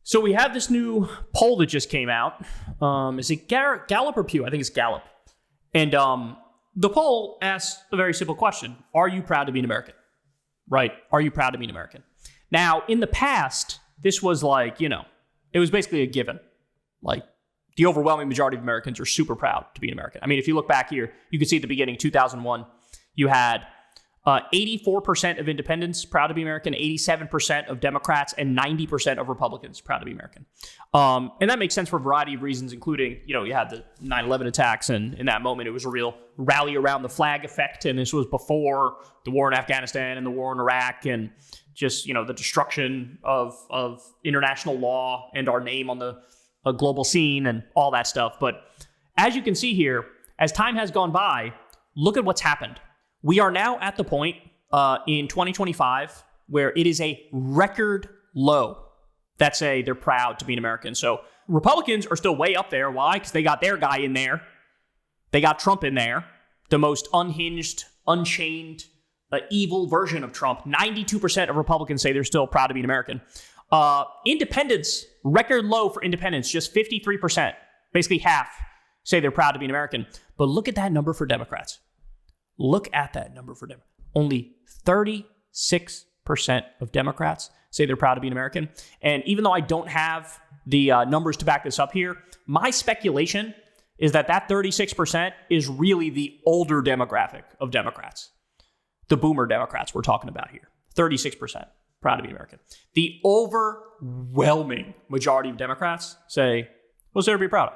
So we have this new poll that just came out. Is it Gallup or Pew? I think it's Gallup. And the poll asks a very simple question. Are you proud to be an American? Right? Are you proud to be an American? Now, in the past, this was like, it was basically a given. Like, the overwhelming majority of Americans are super proud to be an American. I mean, if you look back here, you can see at the beginning, 2001, you had 84% of independents proud to be American, 87% of Democrats, and 90% of Republicans proud to be American. And that makes sense for a variety of reasons, including, you had the 9/11 attacks, and in that moment, it was a real rally around the flag effect, and this was before the war in Afghanistan and the war in Iraq, and just, the destruction of international law and our name on the global scene and all that stuff. But as you can see here, as time has gone by, look at what's happened. We are now at the point in 2025 where it is a record low that say they're proud to be an American. So Republicans are still way up there. Why? Because they got their guy in there. They got Trump in there, the most unhinged, unchained, evil version of Trump. 92% of Republicans say they're still proud to be an American. Independents, record low for independents, just 53%, basically half, say they're proud to be an American. But look at that number for Democrats. Look at that number for Democrats. Only 36% of Democrats say they're proud to be an American. And even though I don't have the numbers to back this up here, my speculation is that 36% is really the older demographic of Democrats. The boomer Democrats we're talking about here. 36% proud to be American. The overwhelming majority of Democrats say, what's there to be proud of?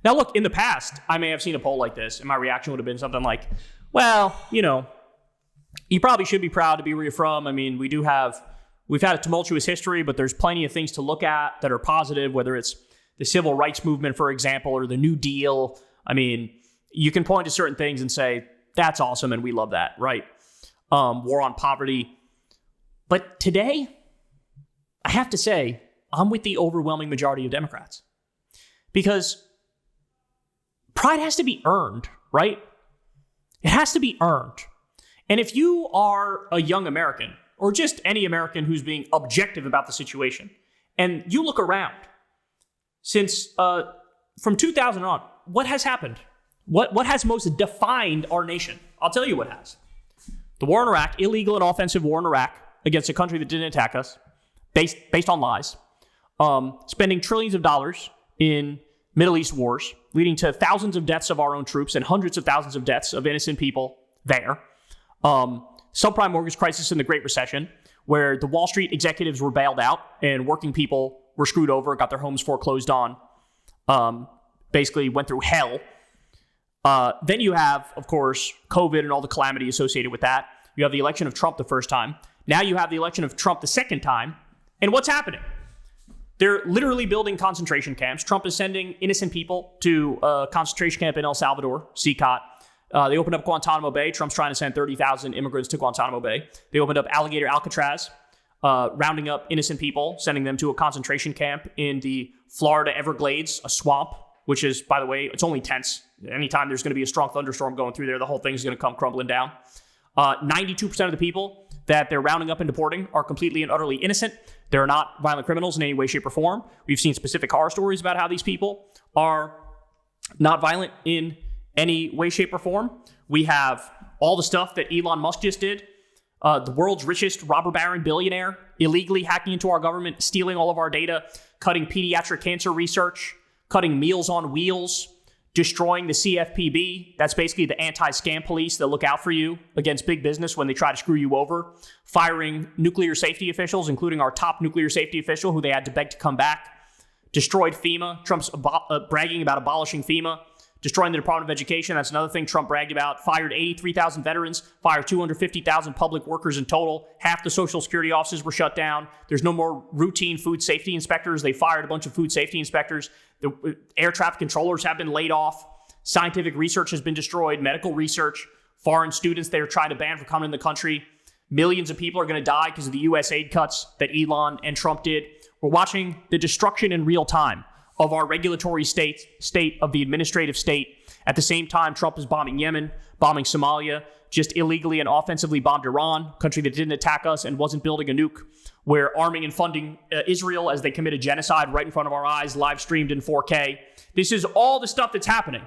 Now, look, in the past, I may have seen a poll like this, and my reaction would have been something like, well, you probably should be proud to be where you're from. I mean, we've had a tumultuous history, but there's plenty of things to look at that are positive, whether it's the civil rights movement, for example, or the New Deal. I mean, you can point to certain things and say, that's awesome, and we love that, right? War on poverty. But today, I have to say, I'm with the overwhelming majority of Democrats. Because pride has to be earned, right? It has to be earned. And if you are a young American, or just any American who's being objective about the situation, and you look around, since from 2000 on, what has happened? What has most defined our nation? I'll tell you what has. The war in Iraq, illegal and offensive war in Iraq against a country that didn't attack us, based on lies, spending trillions of dollars in Middle East wars, leading to thousands of deaths of our own troops and hundreds of thousands of deaths of innocent people there. Subprime mortgage crisis in the Great Recession, where the Wall Street executives were bailed out and working people were screwed over, got their homes foreclosed on, basically went through hell. Then you have, of course, COVID and all the calamity associated with that. You have the election of Trump the first time. Now you have the election of Trump the second time. And what's happening? They're literally building concentration camps. Trump is sending innocent people to a concentration camp in El Salvador, CCOT. They opened up Guantanamo Bay. Trump's trying to send 30,000 immigrants to Guantanamo Bay. They opened up Alligator Alcatraz, rounding up innocent people, sending them to a concentration camp in the Florida Everglades, a swamp, which is, by the way, it's only tense. Anytime there's going to be a strong thunderstorm going through there, the whole thing's going to come crumbling down. 92% of the people that they're rounding up and deporting are completely and utterly innocent. They're not violent criminals in any way, shape, or form. We've seen specific horror stories about how these people are not violent in any way, shape, or form. We have all the stuff that Elon Musk just did. The world's richest robber baron billionaire illegally hacking into our government, stealing all of our data, cutting pediatric cancer research, cutting Meals on Wheels, destroying the CFPB. That's basically the anti-scam police that look out for you against big business when they try to screw you over. Firing nuclear safety officials, including our top nuclear safety official, who they had to beg to come back. Destroyed FEMA. Trump's bragging about abolishing FEMA. Destroying the Department of Education. That's another thing Trump bragged about. Fired 83,000 veterans. Fired 250,000 public workers in total. Half the Social Security offices were shut down. There's no more routine food safety inspectors. They fired a bunch of food safety inspectors. The air traffic controllers have been laid off. Scientific research has been destroyed. Medical research. Foreign students they're trying to ban from coming in the country. Millions of people are going to die because of the U.S. aid cuts that Elon and Trump did. We're watching the destruction in real time of our regulatory state of the administrative state. At the same time, Trump is bombing Yemen, bombing Somalia, just illegally and offensively bombed Iran, a country that didn't attack us and wasn't building a nuke. We're arming and funding Israel as they commit a genocide right in front of our eyes, live streamed in 4K. This is all the stuff that's happening.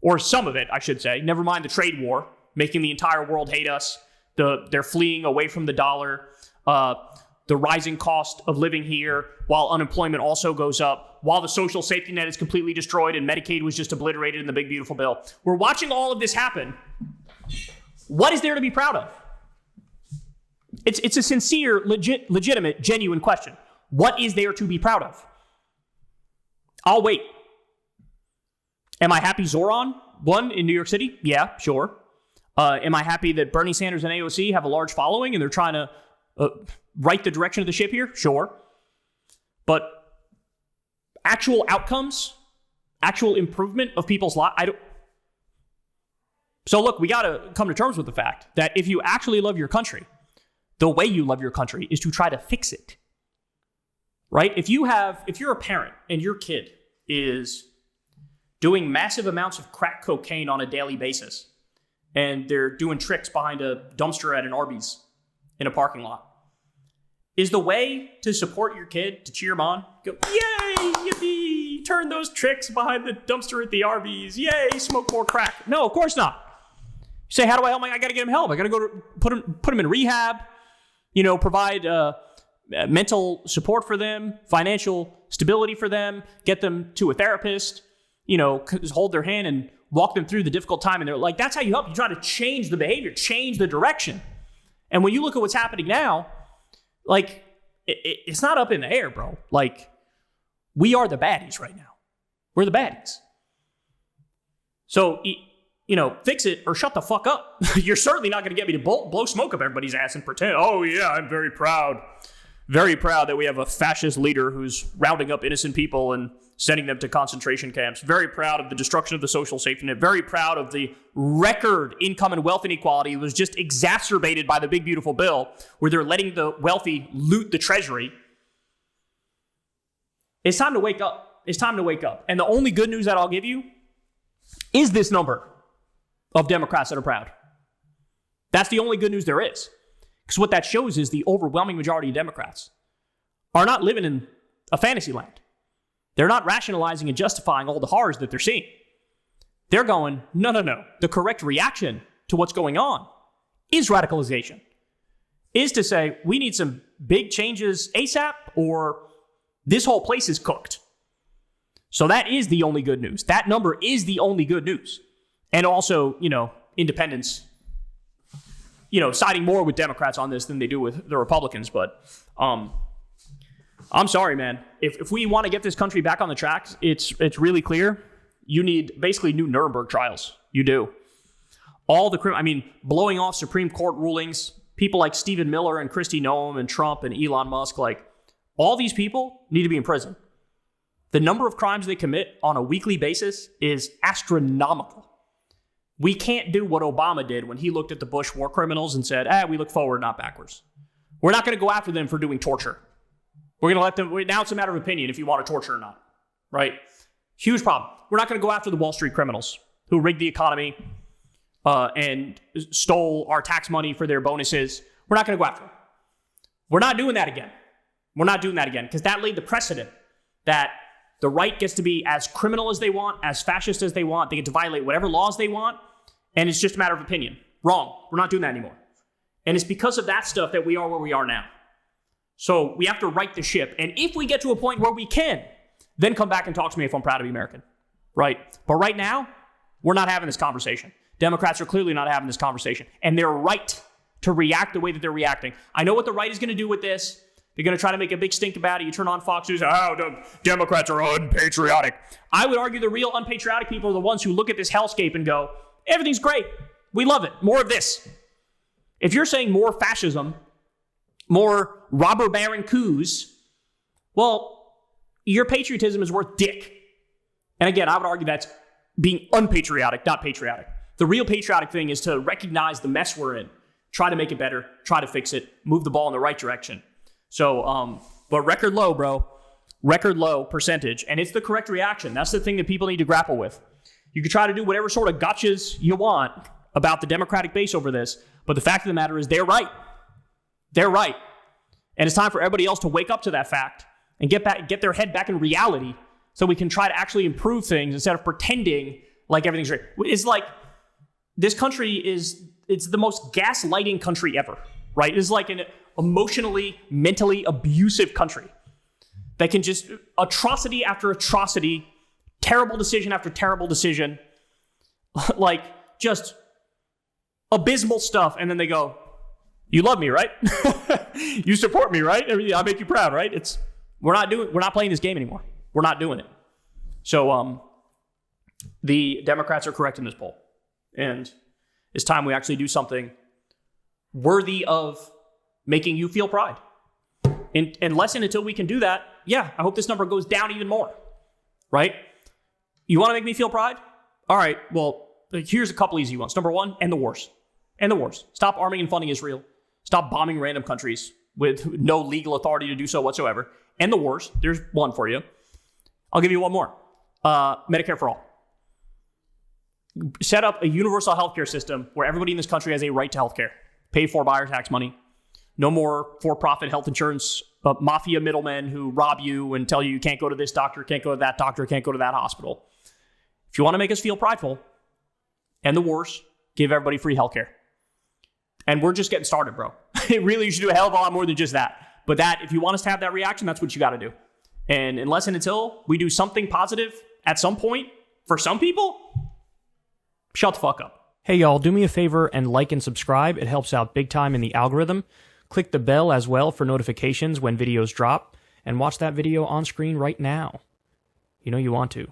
Or some of it, I should say. Never mind the trade war, making the entire world hate us. They're fleeing away from the dollar. The rising cost of living here, while unemployment also goes up, while the social safety net is completely destroyed and Medicaid was just obliterated in the big, beautiful bill. We're watching all of this happen. What is there to be proud of? It's a sincere, legitimate, genuine question. What is there to be proud of? I'll wait. Am I happy Zoran won in New York City? Yeah, sure. Am I happy that Bernie Sanders and AOC have a large following and they're trying to right the direction of the ship here? Sure. But actual outcomes, actual improvement of people's lives, I don't. So look, we got to come to terms with the fact that if you actually love your country, the way you love your country is to try to fix it. Right? If you're a parent and your kid is doing massive amounts of crack cocaine on a daily basis, and they're doing tricks behind a dumpster at an Arby's in a parking lot, is the way to support your kid, to cheer him on, go, yay, yippee, turn those tricks behind the dumpster at the Arby's, yay, smoke more crack. No, of course not. You say, how do I help? I got to get him help. I got to go to put him in rehab, provide mental support for them, financial stability for them, get them to a therapist, hold their hand and walk them through the difficult time. And they're like, that's how you help. You try to change the behavior, change the direction. And when you look at what's happening now, like, it's not up in the air, bro. Like, we are the baddies right now. We're the baddies. So, fix it or shut the fuck up. You're certainly not going to get me to blow smoke up everybody's ass and pretend, oh, yeah, I'm very proud that we have a fascist leader who's rounding up innocent people and sending them to concentration camps. Very proud of the destruction of the social safety net. Very proud of the record income and wealth inequality that was just exacerbated by the big, beautiful bill, where they're letting the wealthy loot the treasury. It's time to wake up. It's time to wake up. And the only good news that I'll give you is this number of Democrats that are proud. That's the only good news there is. Because what that shows is the overwhelming majority of Democrats are not living in a fantasy land. They're not rationalizing and justifying all the horrors that they're seeing. They're going, no. The correct reaction to what's going on is radicalization. Is to say, we need some big changes ASAP, or this whole place is cooked. So that is the only good news. That number is the only good news. And also, independents, siding more with Democrats on this than they do with the Republicans. But I'm sorry, man. If we want to get this country back on the tracks, it's really clear. You need basically new Nuremberg trials. You do. All the blowing off Supreme Court rulings, people like Stephen Miller and Kristi Noem and Trump and Elon Musk, like, all these people need to be in prison. The number of crimes they commit on a weekly basis is astronomical. We can't do what Obama did when he looked at the Bush war criminals and said, we look forward, not backwards. We're not going to go after them for doing torture. We're going to let them, now it's a matter of opinion if you want to torture or not, right? Huge problem. We're not going to go after the Wall Street criminals who rigged the economy and stole our tax money for their bonuses. We're not going to go after them. We're not doing that again. We're not doing that again because that laid the precedent that the right gets to be as criminal as they want, as fascist as they want. They get to violate whatever laws they want, and it's just a matter of opinion. Wrong. We're not doing that anymore. And it's because of that stuff that we are where we are now. So we have to right the ship. And if we get to a point where we can, then come back and talk to me if I'm proud to be American. Right? But right now, we're not having this conversation. Democrats are clearly not having this conversation. And they're right to react the way that they're reacting. I know what the right is going to do with this. They're going to try to make a big stink about it. You turn on Fox News, Democrats are unpatriotic. I would argue the real unpatriotic people are the ones who look at this hellscape and go, everything's great. We love it. More of this. If you're saying more fascism, more robber baron coups, well, your patriotism is worth dick. And again, I would argue that's being unpatriotic, not patriotic. The real patriotic thing is to recognize the mess we're in, try to make it better, try to fix it, move the ball in the right direction. So, but record low, bro. Record low percentage. And it's the correct reaction. That's the thing that people need to grapple with. You can try to do whatever sort of gotchas you want about the Democratic base over this, but the fact of the matter is they're right. They're right. And it's time for everybody else to wake up to that fact and get their head back in reality so we can try to actually improve things instead of pretending like everything's great. It's like this country it's the most gaslighting country ever, right? It's like an emotionally, mentally abusive country that can just atrocity after atrocity, terrible decision after terrible decision, like just abysmal stuff. And then they go, you love me, right? You support me, right? I make you proud, right? We're not playing this game anymore. We're not doing it. So the Democrats are correct in this poll. And it's time we actually do something worthy of making you feel pride. Unless and until we can do that, yeah, I hope this number goes down even more, right? You want to make me feel pride? All right, well, here's a couple easy ones. Number one, end the wars. End the wars. Stop arming and funding Israel. Stop bombing random countries with no legal authority to do so whatsoever. End the wars. There's one for you. I'll give you one more. Medicare for all. Set up a universal healthcare system where everybody in this country has a right to healthcare. Pay for by our tax money. No more for-profit health insurance mafia middlemen who rob you and tell you can't go to this doctor, can't go to that doctor, can't go to that hospital. If you want to make us feel prideful, end the wars, give everybody free healthcare. And we're just getting started, bro. Really, you should do a hell of a lot more than just that. But if you want us to have that reaction, that's what you got to do. And unless and until we do something positive at some point for some people, shut the fuck up. Hey, y'all, do me a favor and like and subscribe. It helps out big time in the algorithm. Click the bell as well for notifications when videos drop. And watch that video on screen right now. You know you want to.